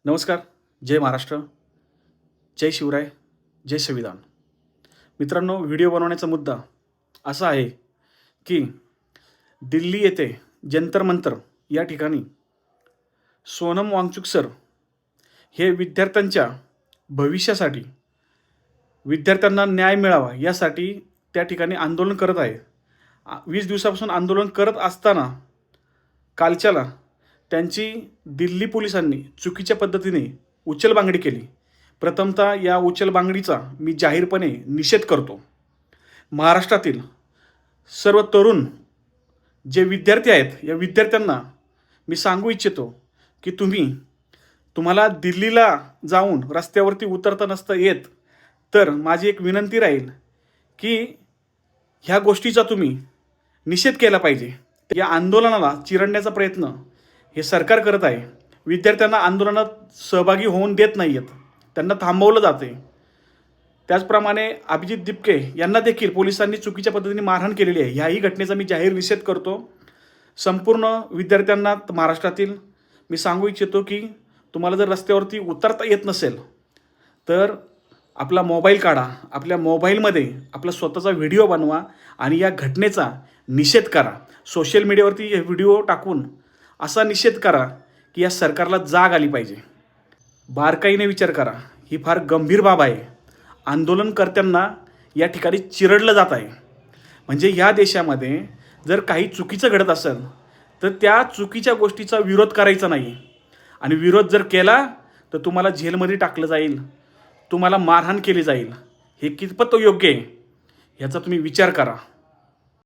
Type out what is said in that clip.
नमस्कार. जय महाराष्ट्र. जय शिवराय. जय संविधान. मित्रांनो, व्हिडिओ बनवण्याचा मुद्दा असा आहे की दिल्ली येथे जंतर मंतर या ठिकाणी सोनम वांगचुक सर हे विद्यार्थ्यांच्या भविष्यासाठी, विद्यार्थ्यांना न्याय मिळावा यासाठी त्या ठिकाणी आंदोलन करत आहे. 20 दिवसापासून आंदोलन करत असताना कालच्याला त्यांची दिल्ली पोलिसांनी चुकीच्या पद्धतीने उचलबांगडी केली. प्रथमतः या उचलबांगडीचा मी जाहीरपणे निषेध करतो. महाराष्ट्रातील सर्व तरुण जे विद्यार्थी आहेत या विद्यार्थ्यांना मी सांगू इच्छितो की तुम्हाला दिल्लीला जाऊन रस्त्यावरती उतरता नसतं येत, तर माझी एक विनंती राहील की ह्या गोष्टीचा तुम्ही निषेध केला पाहिजे. या आंदोलनाला चिरडण्याचा प्रयत्न हे सरकार करत आहे. विद्यार्थ्यांना आंदोलनात सहभागी होऊन देत नाही आहेत, त्यांना थांबवलं जाते. त्याचप्रमाणे अभिजित दिपके यांना देखील पोलिसांनी चुकीच्या पद्धतीने मारहाण केलेली आहे. ह्याही घटनेचा मी जाहीर निषेध करतो. संपूर्ण विद्यार्थ्यांना महाराष्ट्रातील मी सांगू इच्छितो की तुम्हाला जर रस्त्यावरती उतरता येत नसेल तर आपला मोबाईल काढा, आपल्या मोबाईलमध्ये आपला स्वतःचा व्हिडिओ बनवा आणि या घटनेचा निषेध करा. सोशल मीडियावरती हे व्हिडिओ टाकून असा निषेध करा की या सरकारला जाग आली पाहिजे. बारकाईने विचार करा, ही फार गंभीर बाब आहे. आंदोलनकर्त्यांना या ठिकाणी चिरडलं जात आहे. म्हणजे ह्या देशामध्ये जर काही चुकीचं घडत असेल तर त्या चुकीच्या गोष्टीचा विरोध करायचा नाही, आणि विरोध जर केला तर तुम्हाला जेलमध्ये टाकलं जाईल, तुम्हाला मारहाण केली जाईल. हे कितपत योग्य आहे याचा तुम्ही विचार करा.